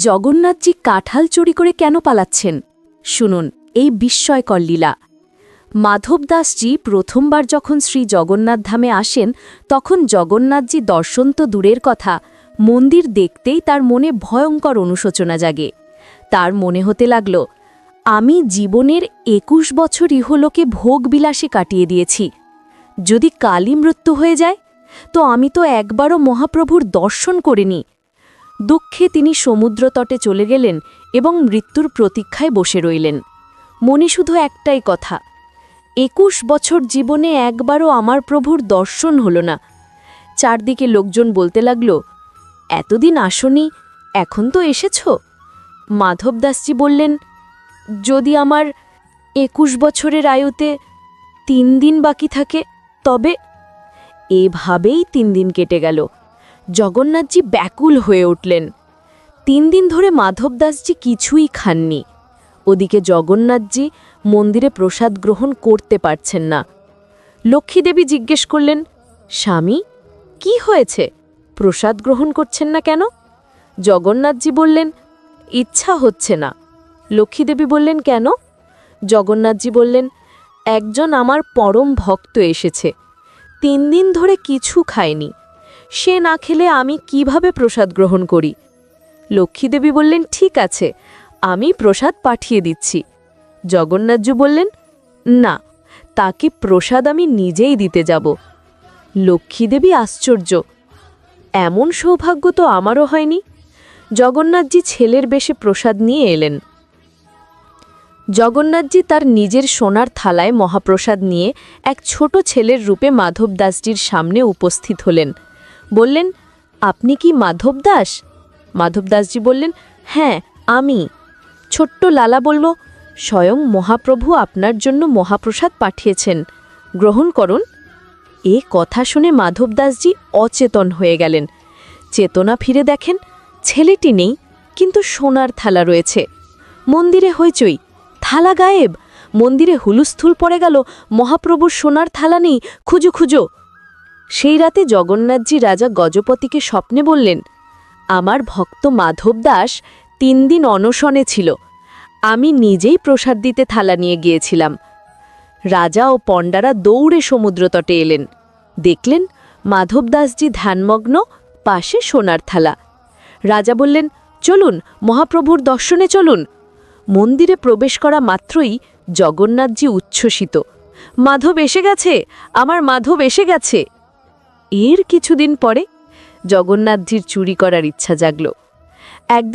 জগন্নাথজি কাঁঠাল চুরি করে কেন পালাচ্ছেন শুনুন এই বিস্ময়কর লীলা। মাধবদাসজি প্রথমবার যখন শ্রী জগন্নাথ ধামে আসেন তখন জগন্নাথজি দর্শন তো দূরের কথা, মন্দির দেখতেই তার মনে ভয়ঙ্কর অনুশোচনা জাগে। তার মনে হতে লাগল, আমি জীবনের ২১ বছর ইহলোকে ভোগবিলাসে কাটিয়ে দিয়েছি, যদি কালই মৃত্যু হয়ে যায় তো আমি তো একবারও মহাপ্রভুর দর্শন করিনি। দুঃখে তিনি সমুদ্রতটে চলে গেলেন এবং মৃত্যুর প্রতীক্ষায় বসে রইলেন। মনে শুধু একটাই কথা, ২১ বছর জীবনে একবারও আমার প্রভুর দর্শন হল না। চারদিকে লোকজন বলতে লাগল, এতদিন আসনি, এখন তো এসেছ। মাধবদাসজি বললেন, যদি আমার ২১ বছরের আয়ুতে ৩ দিন বাকি থাকে তবে। এভাবেই ৩ দিন কেটে গেল। জগন্নাথজি ব্যাকুল হয়ে উঠলেন। ৩ দিন ধরে মাধবদাসজি কিছুই খাননি। ওদিকে জগন্নাথজি মন্দিরে প্রসাদ গ্রহণ করতে পারছেন না। লক্ষ্মীদেবী জিজ্ঞেস করলেন, স্বামী কি হয়েছে, প্রসাদ গ্রহণ করছেন না কেন? জগন্নাথজি বললেন, ইচ্ছা হচ্ছে না। লক্ষ্মীদেবী বললেন, কেন? জগন্নাথজি বললেন, একজন আমার পরম ভক্ত এসেছে, ৩ দিন ধরে কিছু খায়নি, সে না খেলে আমি কিভাবে প্রসাদ গ্রহণ করি? লক্ষ্মীদেবী বললেন, ঠিক আছে, আমি প্রসাদ পাঠিয়ে দিচ্ছি। জগন্নাথজি বললেন, না, তাকে প্রসাদ আমি নিজেই দিতে যাব। লক্ষ্মীদেবী আশ্চর্য, এমন সৌভাগ্য তো আমারও হয়নি। জগন্নাথজি ছেলের বেশে প্রসাদ নিয়ে এলেন। জগন্নাথজি তার নিজের সোনার থালায় মহাপ্রসাদ নিয়ে এক ছোট ছেলের রূপে মাধবদাসজির সামনে উপস্থিত হলেন। বললেন, আপনি কি মাধবদাস? মাধবদাসজি বললেন, হ্যাঁ আমি। ছোট্ট লালা বলল, স্বয়ং মহাপ্রভু আপনার জন্য মহাপ্রসাদ পাঠিয়েছেন, গ্রহণ করুন। এ কথা শুনে মাধবদাসজি অচেতন হয়ে গেলেন। চেতনা ফিরে দেখেন, ছেলেটি নেই, কিন্তু সোনার থালা রয়েছে। মন্দিরে হইচই, থালা গায়েব। মন্দিরে হুলুস্থুল পড়ে গেল, মহাপ্রভুর সোনার থালা নেই, খুঁজো খুঁজো। সেই রাতে জগন্নাথজি রাজা গজপতিকে স্বপ্নে বললেন, আমার ভক্ত মাধবদাস ৩ দিন অনশনে ছিল, আমি নিজেই প্রসাদ দিতে থালা নিয়ে গিয়েছিলাম। রাজা ও পণ্ডারা দৌড়ে সমুদ্রতটে এলেন। দেখলেন মাধবদাসজি ধ্যানমগ্ন, পাশে সোনার থালা। রাজা বললেন, চলুন, মহাপ্রভুর দর্শনে চলুন। মন্দিরে প্রবেশ করা মাত্রই জগন্নাথজি উচ্ছ্বসিত, মাধব এসে গেছে, আমার মাধব এসে গেছে। এর কিছুদিন পরে জগন্নাথজির চুরি করার ইচ্ছা জাগল। একদিন